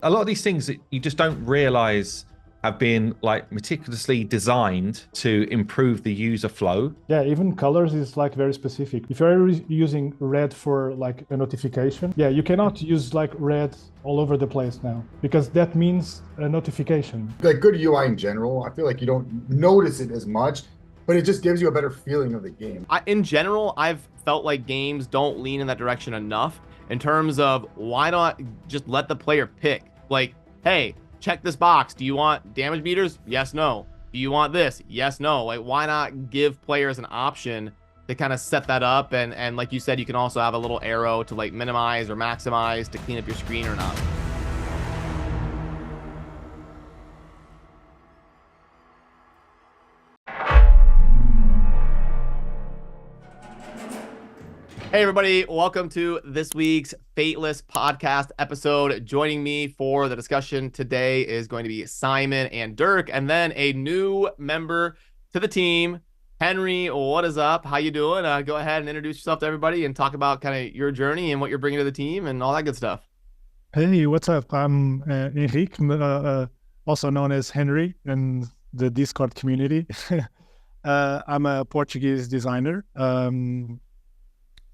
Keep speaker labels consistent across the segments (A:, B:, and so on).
A: A lot of these things that you just don't realize have been like meticulously designed to improve the user flow.
B: Yeah, even colors is like very specific. If you're using red for like a notification, yeah, you cannot use like red all over the place now because that means a notification.
C: Like good UI in general, I feel like you don't notice it as much, but it just gives you a better feeling of the game.
D: In general, I've felt like games don't lean in that direction enough in terms of why not just let the player pick? Like, hey, check this box. Do you want damage meters? Yes, no. Do you want this? Yes, no. Like, why not give players an option to kind of set that up? And like you said, you can also have a little arrow to like minimize or maximize to clean up your screen or not. Hey everybody, welcome to this week's Fateless podcast episode. Joining me for the discussion today is going to be Simon and Dirk, and then a new member to the team, Henry. What is up? How you doing? Go ahead and introduce yourself to everybody and talk about kind of your journey and what you're bringing to the team and all that good stuff.
B: Hey, what's up? I'm Henrique, also known as Henry in the Discord community. I'm a Portuguese designer.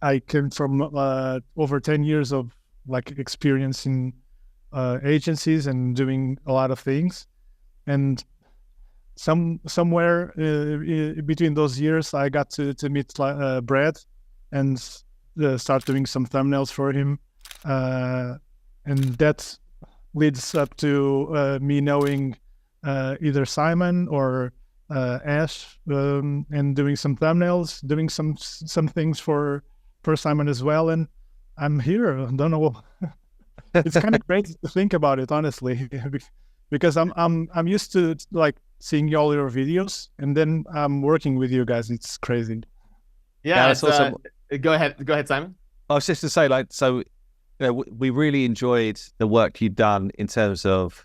B: I came from over 10 years of like experience in agencies and doing a lot of things. And somewhere between those years, I got to meet Brad and start doing some thumbnails for him. And that leads up to me knowing either Simon or Ash and doing some thumbnails, doing some things for Simon as well, and I'm here. I don't know. It's kind of crazy to think about it, honestly, because I'm used to like seeing all your videos, and then I'm working with you guys. It's crazy.
D: Yeah, it's awesome. Go ahead, Simon.
A: I was just to say, like, so we really enjoyed the work you've done in terms of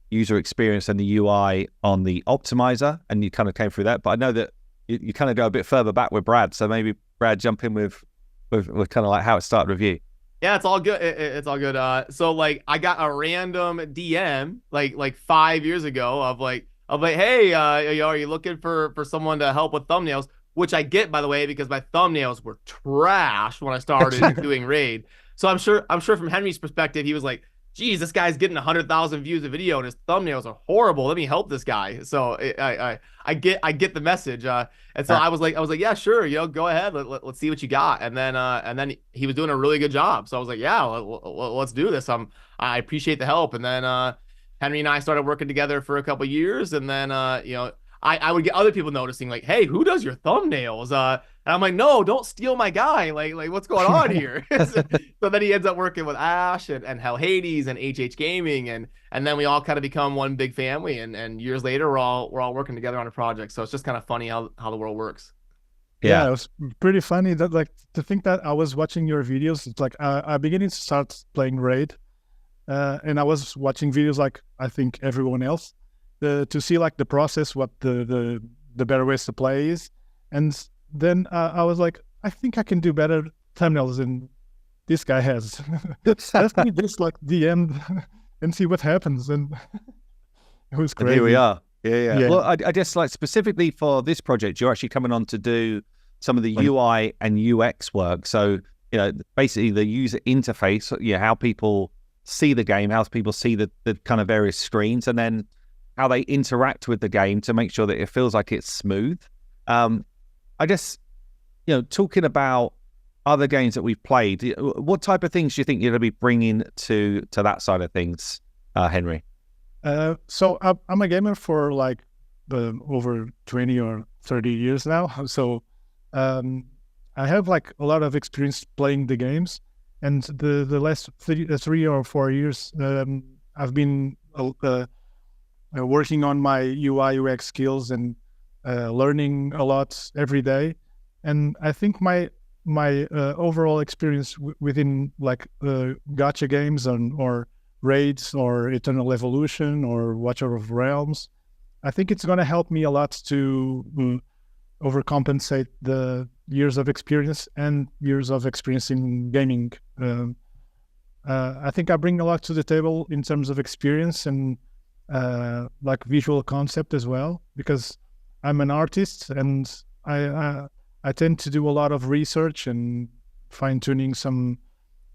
A: user experience and the UI on the optimizer, and you kind of came through that. But I know that you kind of go a bit further back with Brad, so maybe Brad, jump in with kind of like how it started with you.
D: Yeah, it's all good. It's all good. So like I got a random DM like 5 years ago of like, hey, are you looking for someone to help with thumbnails? Which I get, by the way, because my thumbnails were trash when I started doing raid. So I'm sure from Henry's perspective, he was like, geez, this guy's getting 100,000 views a video and his thumbnails are horrible. Let me help this guy. So I get the message. And so I was like, yeah, sure. Go ahead. Let's see what you got. And then he was doing a really good job. So I was like, yeah, let's do this. I appreciate the help. And then Henry and I started working together for a couple of years. And then, I would get other people noticing like, hey, who does your thumbnails? And I'm like, no, don't steal my guy. Like what's going on here? So then he ends up working with Ash and Hell Hades and HH Gaming. And then we all kind of become one big family. And years later, we're all working together on a project. So it's just kind of funny how the world works.
B: Yeah, it was pretty funny that like to think that I was watching your videos. It's like I'm beginning to start playing Raid. And I was watching videos like I think everyone else. To see like the process, what the better ways to play is, and then I was like, I think I can do better thumbnails than this guy has. Let's do this like DM and see what happens, and it was crazy.
A: And here we are. Yeah. Well, I guess like specifically for this project, you're actually coming on to do some of the UI and UX work. So basically the user interface, how people see the game, how people see the kind of various screens, and then how they interact with the game to make sure that it feels like it's smooth. I guess, talking about other games that we've played, what type of things do you think you're going to be bringing to that side of things, Henry?
B: So I'm a gamer for like over 20 or 30 years now. So I have like a lot of experience playing the games, and the last 3 or 4 years, I've been working on my UI UX skills and learning a lot every day. And I think my overall experience within like gacha games or raids or Eternal Evolution or Watcher of Realms, I think it's going to help me a lot to overcompensate the years of experience and years of experience in gaming I think I bring a lot to the table in terms of experience and like visual concept as well, because I'm an artist and I tend to do a lot of research and fine tuning some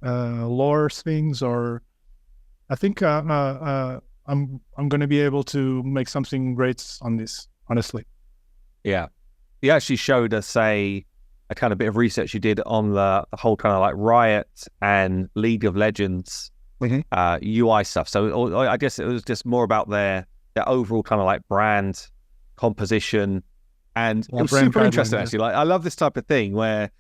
B: lore things, or I think I'm going to be able to make something great on this, honestly.
A: Yeah. You actually showed us a kind of bit of research you did on the whole kind of like Riot and League of Legends UI stuff. So I guess it was just more about their overall kind of like brand composition. And it was super interesting, actually. Like, I love this type of thing where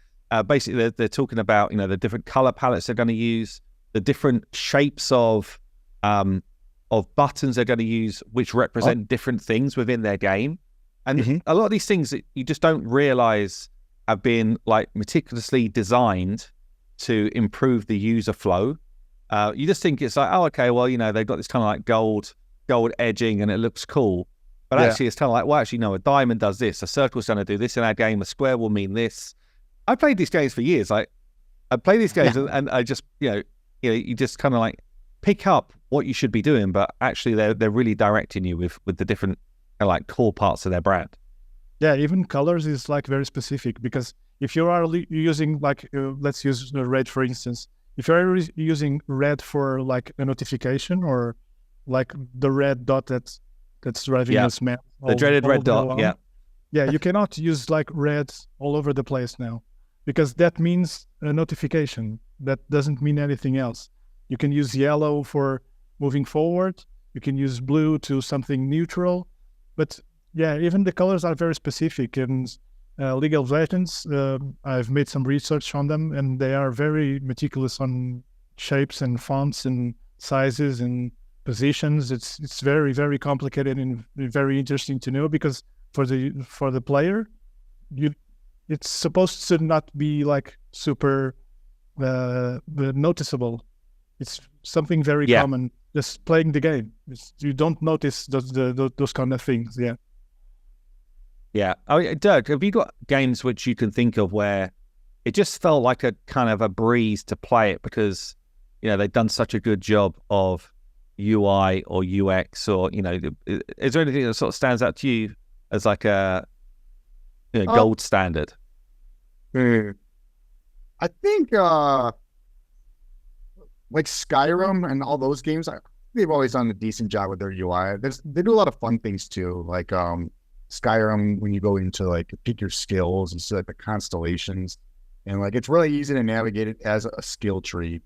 A: basically they're talking about, you know, the different color palettes they're going to use, the different shapes of buttons they're going to use, which represent different things within their game. And a lot of these things that you just don't realize have been like meticulously designed to improve the user flow. You just think it's like, oh, okay, well, you know, they've got this kind of like gold edging and it looks cool. But actually it's kind of like, well, actually, no, a diamond does this. A circle's going to do this in our game. A square will mean this. I played these games for years. Like, I play these games and I just, you just kind of like pick up what you should be doing, but actually they're really directing you with the different like core parts of their brand.
B: Yeah, even colors is like very specific, because if you are using like, let's use red for instance. If you're using red for like a notification, or like the red dot that's driving us mad,
A: the dreaded red dot,
B: yeah, you cannot use like red all over the place now, because that means a notification. That doesn't mean anything else. You can use yellow for moving forward. You can use blue to something neutral. But yeah, even the colors are very specific. And League of Legends, I've made some research on them, and they are very meticulous on shapes and fonts and sizes and positions. It's very, very complicated and very interesting to know, because for the player, it's supposed to not be like super noticeable. It's something very common. Just playing the game, you don't notice those kind of things.
A: Yeah. Oh, Dirk, have you got games which you can think of where it just felt like a kind of a breeze to play it because, you know, they've done such a good job of UI or UX, or, you know, is there anything that sort of stands out to you as like a gold standard?
C: I think like Skyrim and all those games, they've always done a decent job with their UI. They do a lot of fun things too, like Skyrim, when you go into like pick your skills and see like the constellations, and like it's really easy to navigate it as a skill tree,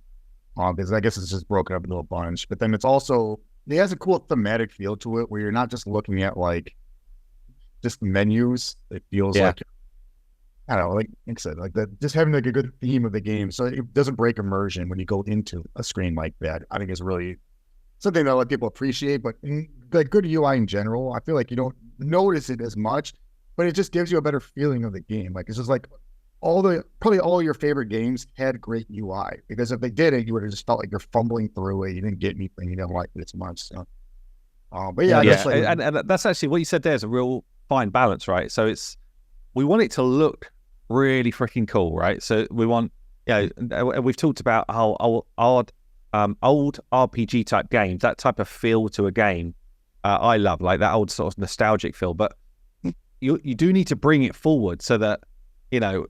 C: because I guess it's just broken up into a bunch. But then it has a cool thematic feel to it, where you're not just looking at like just menus. It feels like, I don't know, like I said, like that, just having like a good theme of the game, so it doesn't break immersion when you go into a screen like that. I think is really something that a lot of people appreciate. But like good UI in general, I feel like you don't notice it as much, but it just gives you a better feeling of the game. Like, it's just like probably all your favorite games had great UI, because if they didn't, you would have just felt like you're fumbling through it. You didn't get anything. You didn't like it as much. So, but yeah,
A: and that's actually what you said. There's a real fine balance, right? So we want it to look really freaking cool, right? So we want, we've talked about how old RPG type games, that type of feel to a game, I love, like that old sort of nostalgic feel. But you do need to bring it forward so that, you know,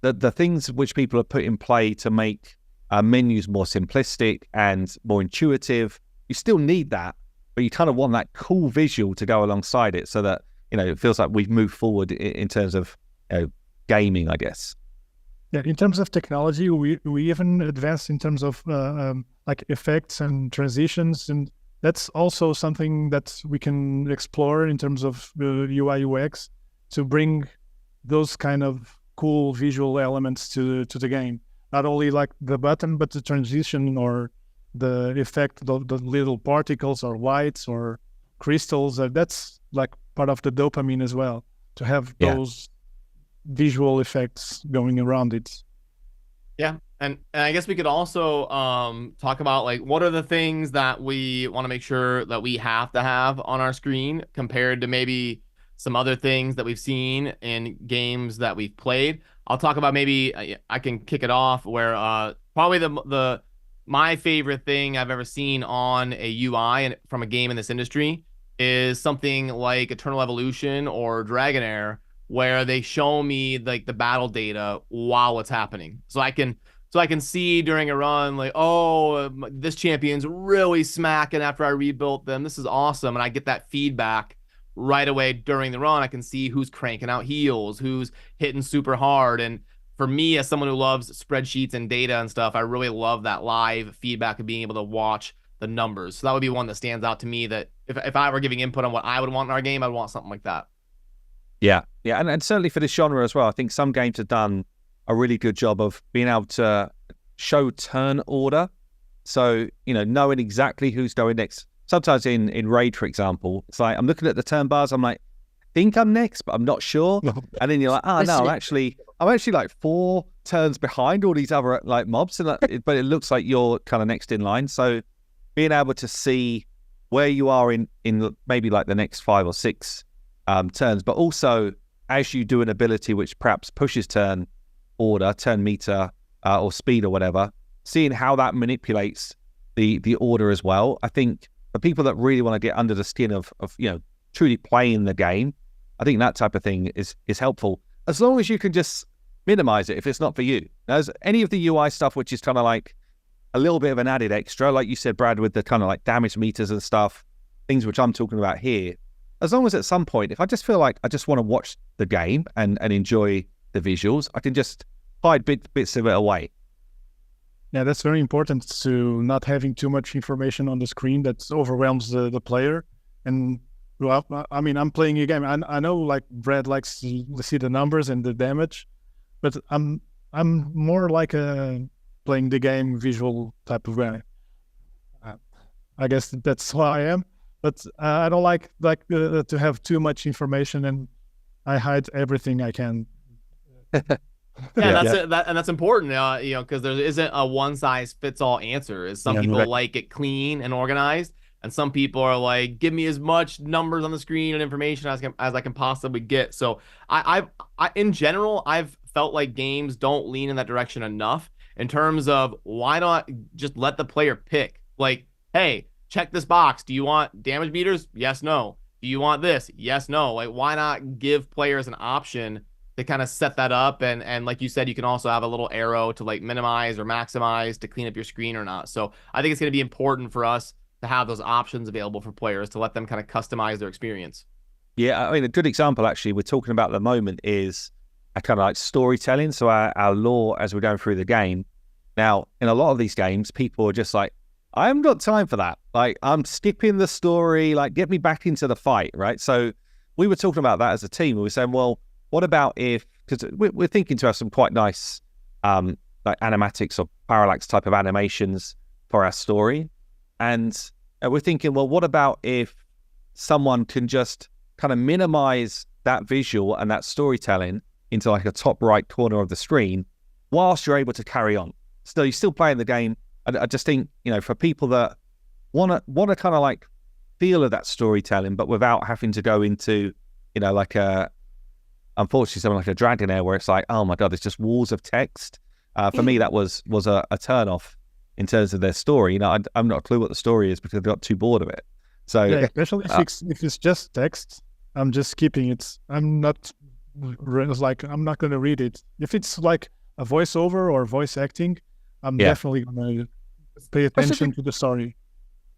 A: the things which people have put in play to make menus more simplistic and more intuitive, you still need that, but you kind of want that cool visual to go alongside it, so that, you know, it feels like we've moved forward in terms of, you know, gaming, I guess.
B: Yeah, in terms of technology, we even advanced in terms of like effects and transitions, and that's also something that we can explore in terms of UI UX, to bring those kind of cool visual elements to the game. Not only like the button, but the transition or the effect, the little particles or lights or crystals. That's like part of the dopamine as well, to have those visual effects going around it.
D: Yeah. And I guess we could also talk about like what are the things that we want to make sure that we have to have on our screen compared to maybe some other things that we've seen in games that we've played. I'll talk about, maybe I can kick it off where probably the my favorite thing I've ever seen on a UI and from a game in this industry is something like Eternal Evolution or Dragonair, where they show me like the battle data while it's happening. So I can see during a run, like, oh, this champion's really smacking after I rebuilt them. This is awesome. And I get that feedback right away during the run. I can see who's cranking out heals, who's hitting super hard. And for me, as someone who loves spreadsheets and data and stuff, I really love that live feedback of being able to watch the numbers. So that would be one that stands out to me, that if I were giving input on what I would want in our game, I'd want something like that.
A: Yeah. And certainly for this genre as well, I think some games have done a really good job of being able to show turn order. So, knowing exactly who's going next. Sometimes in Raid, for example, it's like I'm looking at the turn bars, I'm like, I think I'm next, but I'm not sure. And then you're like, oh no, I'm actually like 4 turns behind all these other like mobs, but it looks like you're kind of next in line. So being able to see where you are in maybe like the next 5 or 6 turns, but also as you do an ability which perhaps pushes turn order, turn meter, or speed or whatever, seeing how that manipulates the order as well. I think for people that really want to get under the skin of truly playing the game, I think that type of thing is helpful, as long as you can just minimize it if it's not for you. There's any of the UI stuff which is kind of like a little bit of an added extra, like you said, Brad, with the kind of like damage meters and stuff, things which I'm talking about here. As long as at some point, if I just feel like I just want to watch the game and enjoy the visuals, I can just hide bits of it away.
B: Yeah, that's very important, to not having too much information on the screen that overwhelms the player. And well, I mean, I'm playing a game. I know like Brad likes to see the numbers and the damage, but I'm more like a playing the game visual type of guy. I guess that's who I am. But I don't like to have too much information, and I hide everything I can.
D: And that's important, because there isn't a one size fits all answer. Some people like it clean and organized, and some people are like, give me as much numbers on the screen and information as I can possibly get. So I in general, I've felt like games don't lean in that direction enough, in terms of why not just let the player pick? Like, hey, check this box. Do you want damage meters? Yes, no. Do you want this? Yes, no. Like, why not give players an option to kind of set that up? And like you said, you can also have a little arrow to like minimize or maximize to clean up your screen or not. So I think it's going to be important for us to have those options available for players, to let them kind of customize their experience.
A: Yeah, I mean, a good example actually we're talking about at the moment is a kind of like storytelling. So our lore as we're going through the game. Now, in a lot of these games, people are just like, I haven't got time for that. Like, I'm skipping the story, like, get me back into the fight, right? So we were talking about that as a team. We were saying, well, what about if, because we're thinking to have some quite nice like animatics or parallax type of animations for our story. And we're thinking, well, what about if someone can just kind of minimize that visual and that storytelling into like a top right corner of the screen whilst you're able to carry on. So you're still playing the game. I just think, for people that want to kind of like feel of that storytelling, but without having to go into, like unfortunately something like a Dragonair where it's like, oh my God, there's just walls of text. For me, that was a turn off in terms of their story. I'm not a clue what the story is because I got too bored of it. So
B: yeah, especially if it's just text, I'm just skipping it. I'm not going to read it. If it's like a voiceover or voice acting, I'm definitely going to pay attention to the story.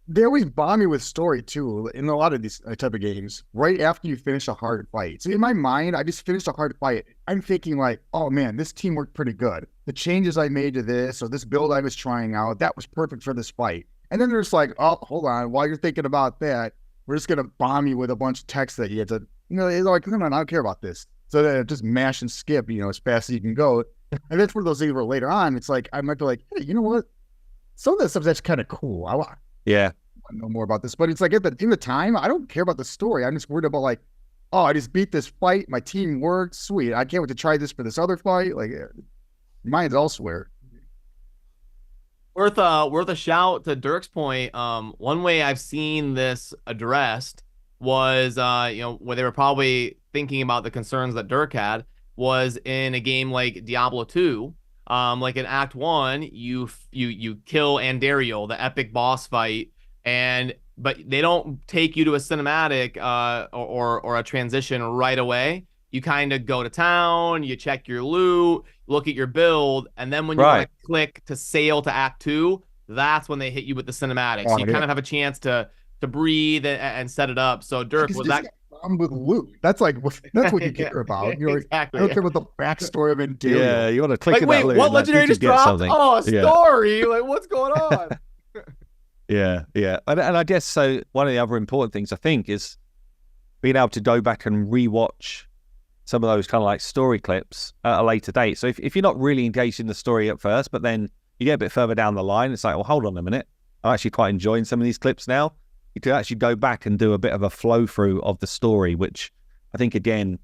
C: They always bomb you with story too in a lot of these type of games. Right after you finish a hard fight, so in my mind, I just finished a hard fight. I'm thinking like, oh man, this team worked pretty good. The changes I made to this or this build I was trying out, that was perfect for this fight. And then there's like, oh, hold on, while you're thinking about that, we're just gonna bomb you with a bunch of text that you had to, it's like, come on, I don't care about this. So then just mash and skip, as fast as you can go. And that's where those things were later on. It's like I might be like, hey, you know what? Some of that stuff's actually kind of cool. I want to know more about this, but it's like in the time, I don't care about the story. I'm just worried about like, oh, I just beat this fight. My team worked. Sweet. I can't wait to try this for this other fight. Like, mine's elsewhere.
D: Worth a shout to Dirk's point. One way I've seen this addressed was, where they were probably thinking about the concerns that Dirk had, was in a game like Diablo 2. Like in Act 1, you kill Andariel, the epic boss fight, but they don't take you to a cinematic or a transition right away. You kind of go to town, you check your loot, look at your build, and then when you want to click to sail to Act 2, that's when they hit you with the cinematic. So you kind of have a chance to breathe and set it up. So Dirk, was that
C: with loot? That's what you care about. You're exactly. I don't care about the backstory of Andariel.
A: Yeah, you want to click in that loot.
D: What legendary just dropped? Something. Oh, a story. Like, what's going on?
A: Yeah. And I guess so. One of the other important things I think is being able to go back and rewatch some of those kind of like story clips at a later date. So if you're not really engaged in the story at first, but then you get a bit further down the line, it's like, well, hold on a minute. I'm actually quite enjoying some of these clips now. You could actually go back and do a bit of a flow through of the story, which I think, again,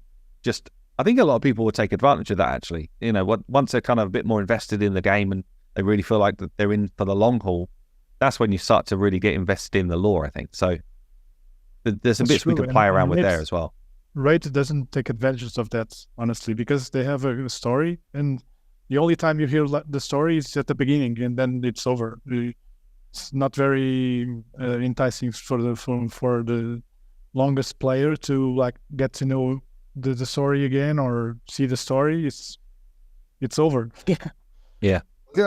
A: I think a lot of people would take advantage of that, actually. You know, once they're kind of a bit more invested in the game and they really feel like that they're in for the long haul, that's when you start to really get invested in the lore, I think. So there's some bits we can play around with there as well.
B: Raid doesn't take advantage of that, honestly, because they have a story, and the only time you hear the story is at the beginning, and then it's over. It's not very enticing for the longest player to like get to know the story again or see the story. It's over.
A: Yeah.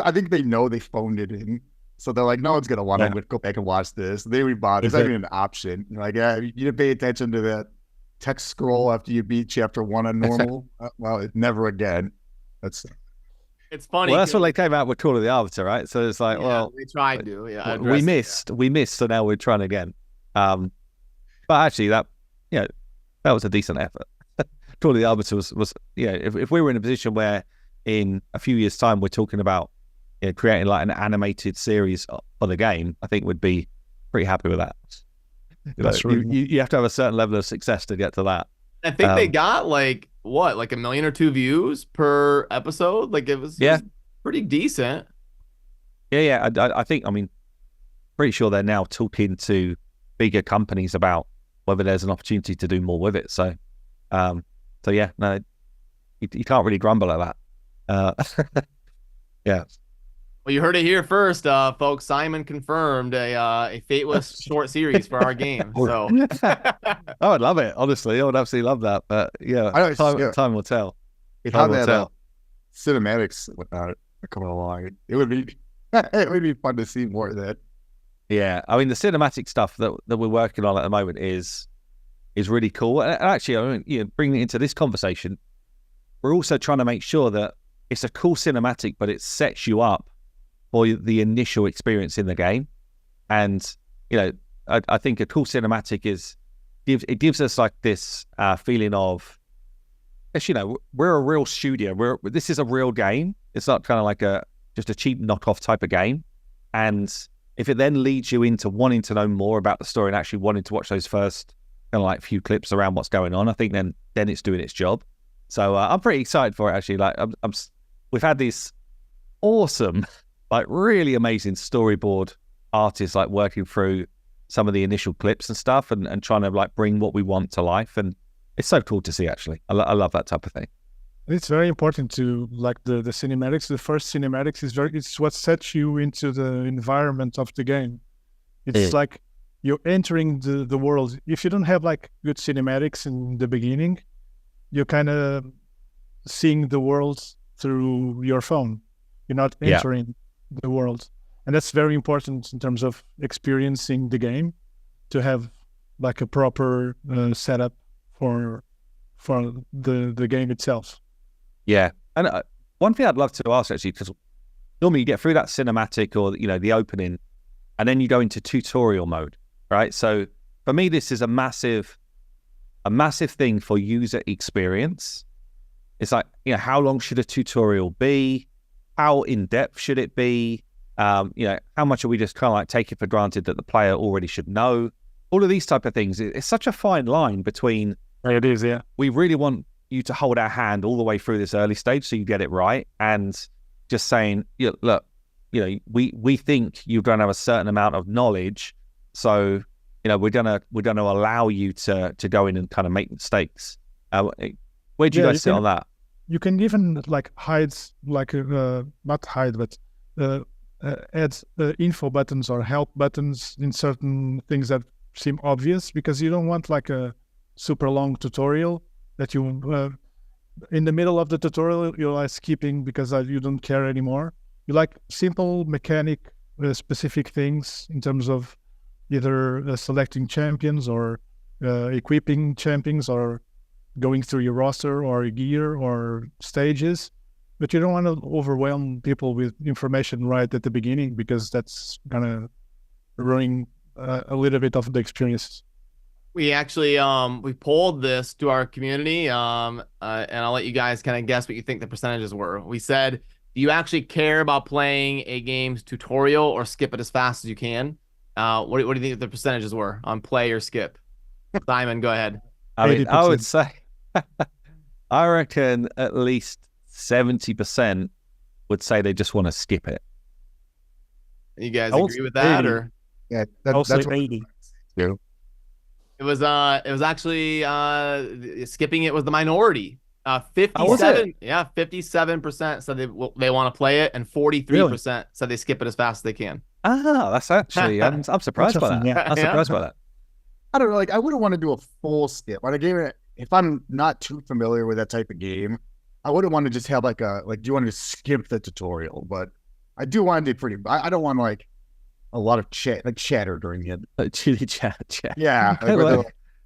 C: I think they know they phoned it in, so they're like, no one's gonna want to go back and watch this. They rebought. It's not even an option. You're like, yeah, you didn't pay attention to that text scroll after you beat chapter 1 on normal. Well, never again.
D: It's funny.
A: Well, that's what they came out with Call of the Arbiter, right? So it's like, well,
D: we tried to. Yeah,
A: we missed, so now we're trying again. But actually, that was a decent effort. Call of the Arbiter was if we were in a position where in a few years' time we're talking about creating like an animated series for the game, I think we'd be pretty happy with that. That's true. You have to have a certain level of success to get to that.
D: I think they got like 1 million or 2 views per episode. Like it was pretty decent.
A: Yeah. I think, pretty sure they're now talking to bigger companies about whether there's an opportunity to do more with it. So, you can't really grumble at that. Yeah.
D: Well, you heard it here first, folks. Simon confirmed a Fateless short series for our game. So
A: I would love it. Honestly, I would absolutely love that. But time will tell.
C: If how that cinematics coming along, it would be fun to see more of that.
A: Yeah, the cinematic stuff that we're working on at the moment is really cool. And actually, bringing it into this conversation, we're also trying to make sure that it's a cool cinematic, but it sets you up for the initial experience in the game. And I think a cool cinematic gives us like this feeling of, we're a real studio. This is a real game. It's not kind of like just a cheap knockoff type of game. And if it then leads you into wanting to know more about the story and actually wanting to watch those first kind of like few clips around what's going on, I think then it's doing its job. So I'm pretty excited for it, actually. Like we've had these awesome, like really amazing storyboard artists like working through some of the initial clips and stuff and trying to like bring what we want to life. And it's so cool to see, actually. I love that type of thing.
B: It's very important to like the cinematics. The first cinematics it's what sets you into the environment of the game. It's like you're entering the world. If you don't have like good cinematics in the beginning, you're kind of seeing the world through your phone. You're not entering the world. And that's very important in terms of experiencing the game, to have like a proper setup for the game itself.
A: Yeah. And one thing I'd love to ask, actually, because normally you get through that cinematic or, the opening, and then you go into tutorial mode, right? So for me, this is a massive thing for user experience. It's like, how long should a tutorial be? How in-depth should it be? How much are we just kind of like taking for granted that the player already should know? All of these type of things. It's such a fine line between...
B: It is, yeah.
A: We really want you to hold our hand all the way through this early stage so you get it right, and just saying, look, we think you're going to have a certain amount of knowledge, so we're gonna allow you to go in and kind of make mistakes. Where do you guys sit on that?
B: you can even like hide, like not hide, but add info buttons or help buttons in certain things that seem obvious, because you don't want like a super long tutorial that you in the middle of the tutorial you're like skipping because you don't care anymore. You like simple mechanic specific things in terms of either selecting champions or equipping champions or going through your roster or your gear or stages. But you don't want to overwhelm people with information right at the beginning, because that's gonna ruin a little bit of the experience.
D: We actually we polled this to our community, and I'll let you guys kind of guess what you think the percentages were. We said, do you actually care about playing a game's tutorial or skip it as fast as you can? What do you think the percentages were on play or skip? Simon, go ahead.
A: I mean,
B: 80%.
A: I would say, I reckon at least 70% would say they just want to skip it.
D: You guys agree with that,
B: 80.
D: or?
C: Yeah,
B: Also
C: that's what
B: 80.
C: do.
D: It was actually skipping it was the minority.
A: was
D: 57, yeah, 57% said they want to play it, and 43% said they skip it as fast as they can.
A: Ah, that's actually I'm surprised by that.
B: Yeah.
A: I'm surprised by that.
C: I don't know, like I wouldn't want to do a full skip. Like a game, if I'm not too familiar with that type of game, I wouldn't want to just have like do you want to skip the tutorial? But I do want to do pretty. I don't want like a lot of chatter during the end.
A: Chili chat.
C: Yeah,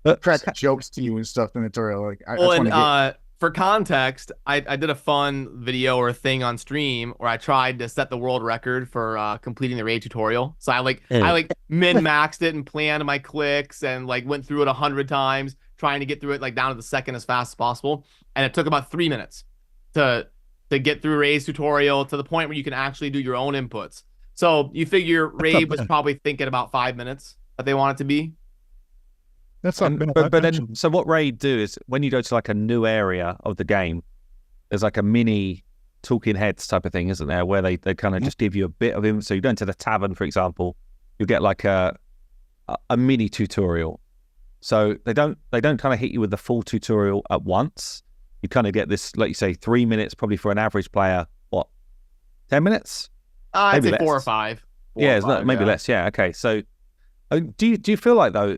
C: like, crack jokes to you and stuff in the tutorial. Like,
D: for context, I did a fun video or a thing on stream where I tried to set the world record for completing the raid tutorial. So I min-maxed it and planned my clicks and like went through it 100 times, trying to get through it like down to the second as fast as possible. And it took about 3 minutes to get through Ray's tutorial to the point where you can actually do your own inputs. So you figure Ray was probably thinking about 5 minutes that they want it to be.
B: That's not
A: but then, so what Raid do is when you go to like a new area of the game, there's like a mini talking heads type of thing, isn't there? Where they kind of just give you a bit of info. So you go into the tavern, for example, you get like a mini tutorial. So they don't kind of hit you with the full tutorial at once. You kind of get this, like you say, 3 minutes probably for an average player. What, 10 minutes?
D: I'd say 4 or 5.
A: Maybe less. Yeah. Okay. So do you feel like though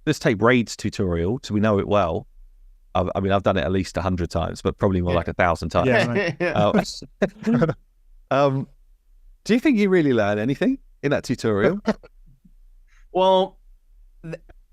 A: let's take Raid's tutorial, so we know it well. I mean, I've done it at least 100 times, but probably more like 1,000 times.
B: Yeah,
A: right. Do you think you really learn anything in that tutorial?
D: Well,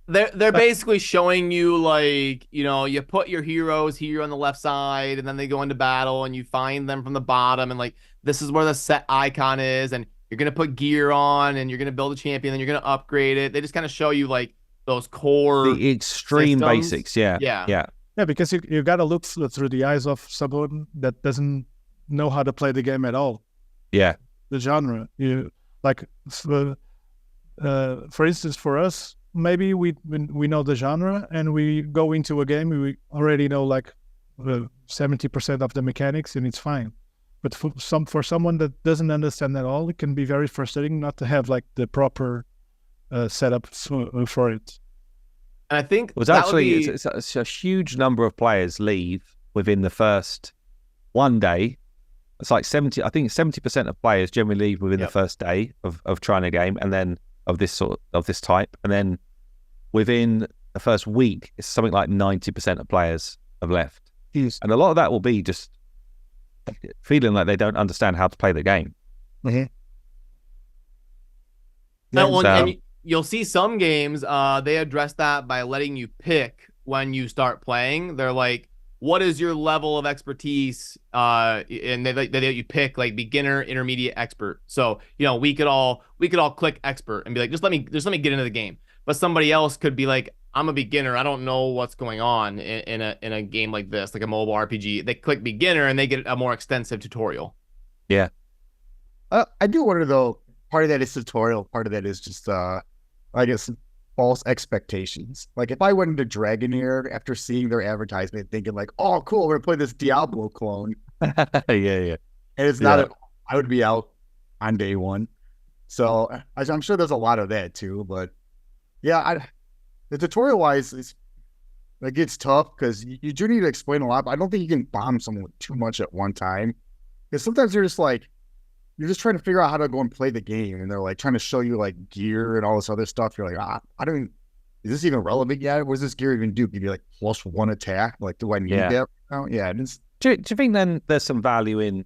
D: they're basically showing you like, you put your heroes here on the left side, and then they go into battle, and you find them from the bottom, and like this is where the set icon is, and you're gonna put gear on, and you're gonna build a champion, and you're gonna upgrade it. They just kind of show you like those core
A: the extreme
D: systems.
A: Basics. Yeah.
B: because you got to look through the eyes of someone that doesn't know how to play the game at all.
A: Yeah,
B: the genre. You like, for instance, for us, maybe we know the genre and we go into a game, we already know like 70% of the mechanics, and it's fine. But for someone that doesn't understand at all, it can be very frustrating not to have like the proper setup for it.
D: And I think
A: it was actually it's a huge number of players leave within the first one day. It's like 70. I think 70% of players generally leave within the first day of trying a game, and then of this type, and then within the first week, it's something like 90% of players have left.
B: Yes.
A: And a lot of that will be just feeling like they don't understand how to play the game.
B: Mm-hmm.
D: And you'll see some games, they address that by letting you pick when you start playing. They're like, what is your level of expertise? And they let you pick like beginner, intermediate, expert. So, we could all click expert and be like, just let me get into the game. But somebody else could be like, I'm a beginner. I don't know what's going on in a game like this, like a mobile RPG. They click beginner and they get a more extensive tutorial.
A: Yeah.
C: I do wonder though, part of that is tutorial, part of that is just I guess false expectations. Like if I went into Dragoneer after seeing their advertisement thinking like, oh cool, we're gonna play this Diablo clone.
A: Yeah.
C: And it's not I would be out on day one. So I'm sure there's a lot of that too, but yeah, the tutorial wise is It gets tough because you do need to explain a lot, but I don't think you can bomb someone too much at one time. Because sometimes you're just trying to figure out how to go and play the game, and they're like trying to show you like gear and all this other stuff. You're like, is this even relevant yet? What does this gear even do? Give you like +1 attack? Like, do I need that right now? Yeah.
A: Do you think then there's some value in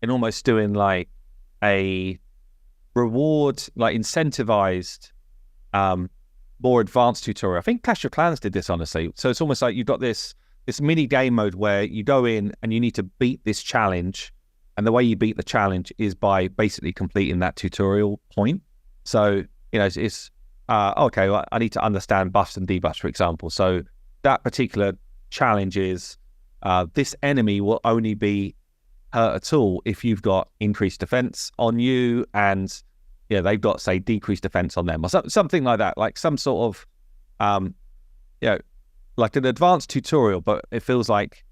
A: almost doing like a reward, like incentivized, more advanced tutorial? I think Clash of Clans did this, honestly. So it's almost like you've got this mini game mode where you go in and you need to beat this challenge, and the way you beat the challenge is by basically completing that tutorial point. So it's okay, well, I need to understand buffs and debuffs, for example. So that particular challenge is this enemy will only be hurt at all if you've got increased defense on you, and they've got, say, decreased defense on them, or something like that, like some sort of like an advanced tutorial, but it feels like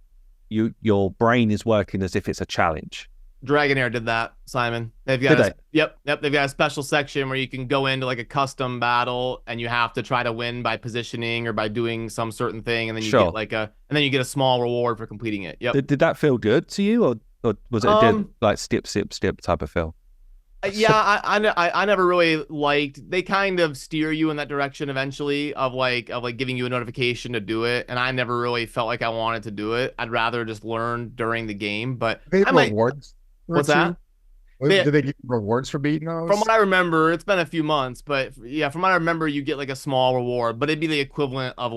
A: your brain is working as if it's a challenge.
D: Dragonair did that, Simon. They've got Yep. They've got a special section where you can go into like a custom battle, and you have to try to win by positioning or by doing some certain thing, and then you get a small reward for completing it. Yep.
A: Did that feel good to you, or was it like step type of feel?
D: Yeah, I never really liked. They kind of steer you in that direction eventually of giving you a notification to do it, and I never really felt like I wanted to do it. I'd rather just learn during the game. But
C: rewards.
D: What's that?
C: Do they give rewards for beating those?
D: From what I remember, it's been a few months, but yeah, from what I remember, you get like a small reward, but it'd be the equivalent of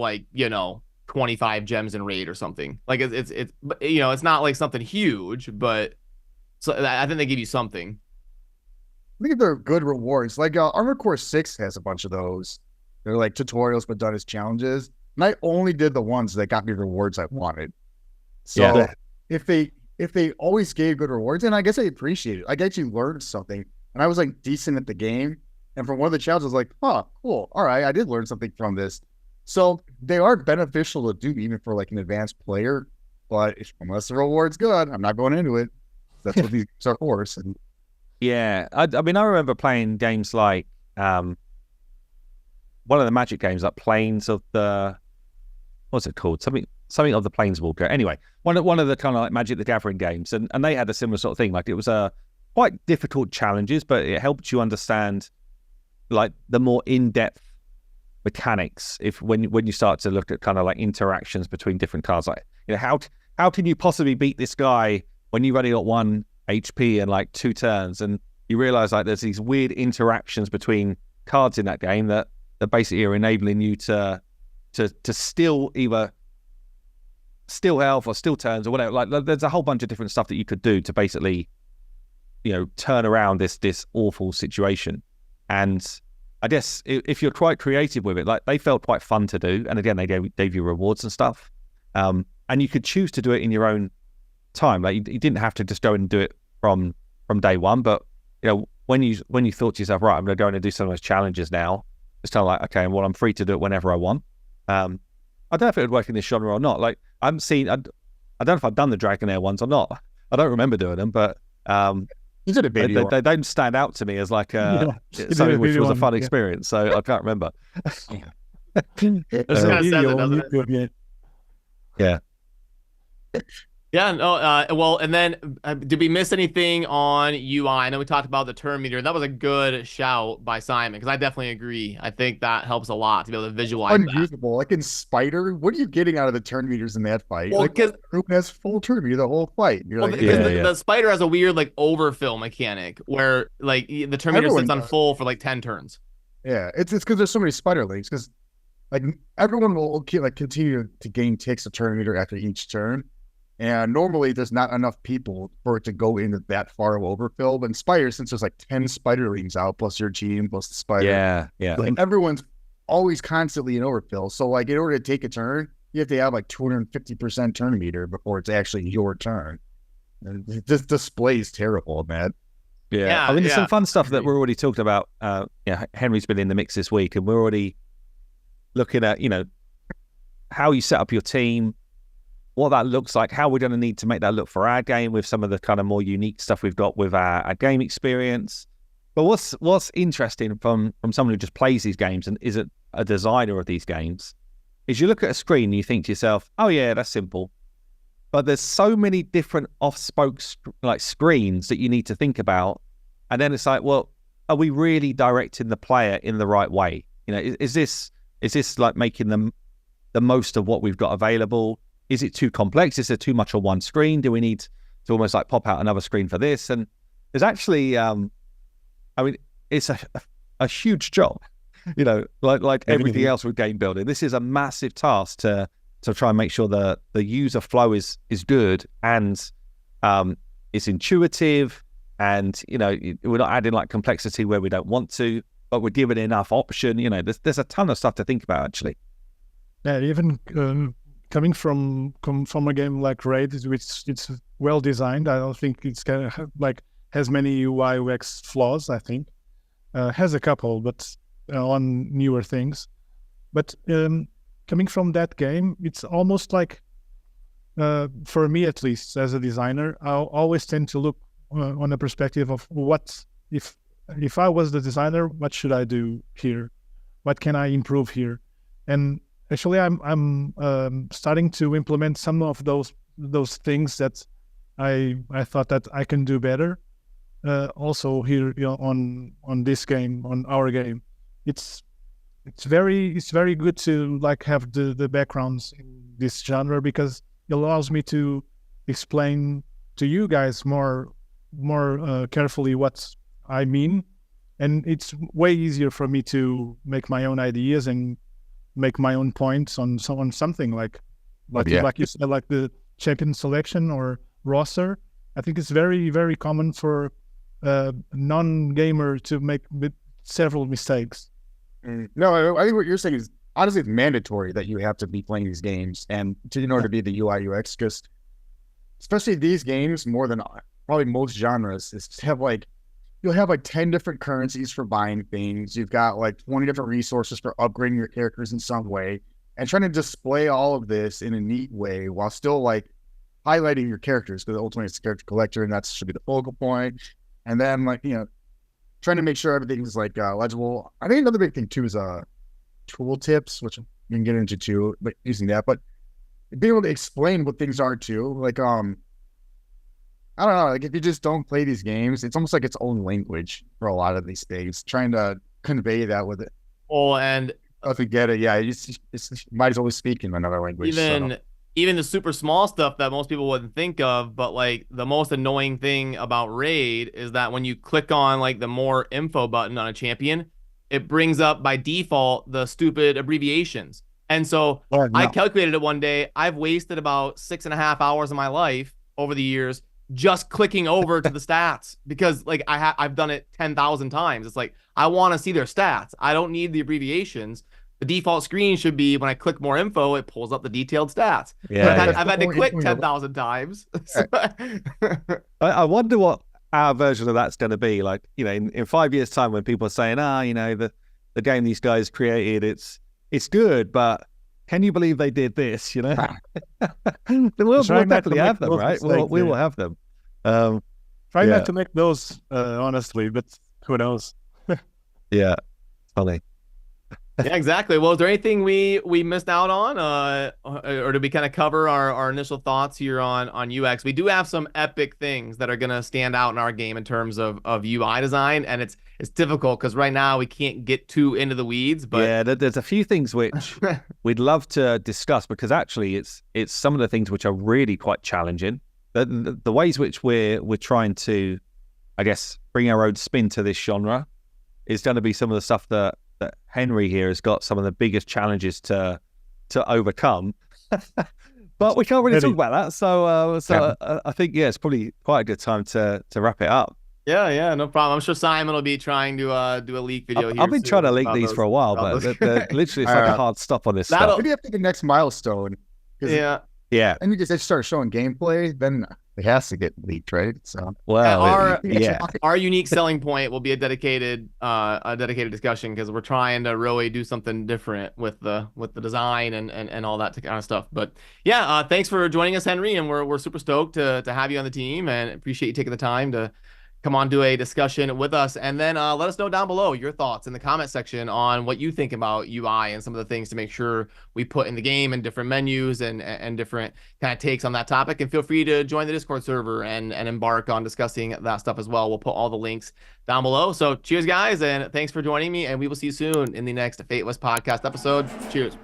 D: 25 gems in raid or something. Like it's it's not like something huge, but so I think they give you something.
C: I think they're good rewards. Like Armored Core 6 has a bunch of those. They're like tutorials but done as challenges. And I only did the ones that got me rewards I wanted. So if they always gave good rewards, and I guess I appreciate it. I actually learned something, and I was like decent at the game. And from one of the challenges, I was like, "Oh, cool. All right, I did learn something from this." So they are beneficial to do even for like an advanced player. But unless the reward's good, I'm not going into it. That's what these are for. And
A: yeah, I mean, I remember playing games like one of the Magic games, like Planes of the, what's it called? Something of the Planeswalker. Anyway, one of the kind of like Magic the Gathering games, and they had a similar sort of thing. Like it was quite difficult challenges, but it helped you understand like the more in-depth mechanics when you start to look at kind of like interactions between different cards. Like how can you possibly beat this guy when you've only got 1 HP and like 2 turns, and you realize like there's these weird interactions between cards in that game that basically are enabling you to still either steal health or steal turns or whatever. Like there's a whole bunch of different stuff that you could do to basically turn around this awful situation. And I guess if you're quite creative with it, like they felt quite fun to do, and again they gave you rewards and stuff, and you could choose to do it in your own time. Like you didn't have to just go and do it from day one, but when you thought to yourself, right, I'm going to go in and do some of those challenges now, it's kind of like, okay, well, I'm free to do it whenever I want. I don't know if it would work in this genre or not. Like I don't know if I've done the Dragonair ones or not. I don't remember doing them, but
C: you did a video.
A: They don't stand out to me as like something which was a fun experience. So I can't remember.
B: There's a video on YouTube.
A: Yeah.
D: Yeah, no, well, and then did we miss anything on UI? I know we talked about the turn meter. That was a good shout by Simon, because I definitely agree. I think that helps a lot to be able to visualize
C: unusable. Like in Spider, what are you getting out of the turn meters in that fight?
D: Well,
C: because the group has full turn meter the whole fight. You're
D: the Spider has a weird like overfill mechanic where like the turn meter sits on full for like 10 turns.
C: Yeah, it's because there's so many Spider links, because like everyone will continue to gain ticks of turn meter after each turn. And normally there's not enough people for it to go into that far of overfill. But in Spider, since there's like 10 spiderlings out, plus your team, plus the spider.
A: Yeah.
C: Like everyone's always constantly in overfill. So like in order to take a turn, you have to have like 250% turn meter before it's actually your turn. And this display is terrible, man.
A: Yeah. I mean, there's some fun stuff that we're already talking about. Henry's been in the mix this week, and we're already looking at, how you set up your team, what that looks like, how we're going to need to make that look for our game with some of the kind of more unique stuff we've got with our game experience. But what's interesting from someone who just plays these games and isn't a designer of these games is you look at a screen and you think to yourself, oh yeah, that's simple. But there's so many different off-spoke like screens that you need to think about. And then it's like, well, are we really directing the player in the right way? You know, is this like making them the most of what we've got available? Is it too complex? Is there too much on one screen? Do we need to almost like pop out another screen for this? And there's actually, I mean, it's a huge job, you know, like everything else with game building. This is a massive task to try and make sure the user flow is good and it's intuitive, and you know, we're not adding like complexity where we don't want to, but we're giving enough option. You know, there's a ton of stuff to think about actually.
B: Yeah, even coming from a game like Raid, which it's well designed. I don't think it's kind of like has many UI UX flaws. I think has a couple, but on newer things. But coming from that game, it's almost like, for me at least, as a designer, I'll always tend to look on a perspective of what if I was the designer, what should I do here? What can I improve here? And actually, I'm starting to implement some of those things that I thought that I can do better. Also here, you know, on this game, on our game, it's very good to like have the backgrounds in this genre, because it allows me to explain to you guys more carefully what I mean, and it's way easier for me to make my own ideas and make my own points on something like you said, like the champion selection or roster. I think it's very, very common for non-gamer to make several mistakes.
C: No, I think what you're saying is honestly it's mandatory that you have to be playing these games and in order to be the UI UX, because especially these games, more than probably most genres, is to have like, you'll have like 10 different currencies for buying things. You've got like 20 different resources for upgrading your characters in some way, and trying to display all of this in a neat way while still like highlighting your characters, because ultimately it's character collector and that should be the focal point. And then like, you know, trying to make sure everything's like legible. I think another big thing too is tool tips, which we can get into too, but using that, but being able to explain what things are too. Like I don't know, like if you just don't play these games, it's almost like its own language for a lot of these things. Trying to convey that with it.
D: Oh, and
C: if you get it, yeah, you might as well speak in another language.
D: Even the super small stuff that most people wouldn't think of, but like the most annoying thing about Raid is that when you click on like the more info button on a champion, it brings up by default the stupid abbreviations. And so I calculated it one day. I've wasted about 6.5 hours of my life over the years just clicking over to the stats, because like I've done it 10,000 times. It's like, I want to see their stats. I don't need the abbreviations. The default screen should be, when I click more info, it pulls up the detailed stats.
A: Yeah,
D: I've had to click 10,000 times.
A: I wonder what our version of that's going to be like, you know, in 5 years' time, when people are saying, you know, the game these guys created, it's good, but can you believe they did this? You know, we'll definitely have them, right? We will have them.
B: Try not to make those, honestly, but who knows?
A: Yeah, funny.
D: Yeah, exactly. Well, is there anything we missed out on, or did we kind of cover our initial thoughts here on UX? We do have some epic things that are going to stand out in our game in terms of UI design, and it's difficult because right now we can't get too into the weeds. But
A: yeah, there's a few things which we'd love to discuss, because actually it's some of the things which are really quite challenging. The ways which we're trying to, I guess, bring our own spin to this genre is going to be some of the stuff that Henry here has got some of the biggest challenges to overcome. But we can't really talk about that. So I think, yeah, it's probably quite a good time to wrap it up.
D: Yeah, no problem. I'm sure Simon will be trying to do a leak video here.
A: I've been trying to leak these for a while, but they're literally it's like a hard stop on this stuff.
C: Maybe have to the next milestone.
A: Yeah.
C: And you just start showing gameplay, then it has to get leaked, right? So
D: our unique selling point will be a dedicated discussion, because we're trying to really do something different with the design and all that kind of stuff. But yeah, thanks for joining us, Henry, and we're super stoked to have you on the team, and appreciate you taking the time to come on, do a discussion with us, and then let us know down below your thoughts in the comment section on what you think about UI and some of the things to make sure we put in the game and different menus and different kind of takes on that topic. And feel free to join the Discord server and embark on discussing that stuff as well. We'll put all the links down below. So cheers, guys, and thanks for joining me, and we will see you soon in the next Fateless podcast episode. Cheers.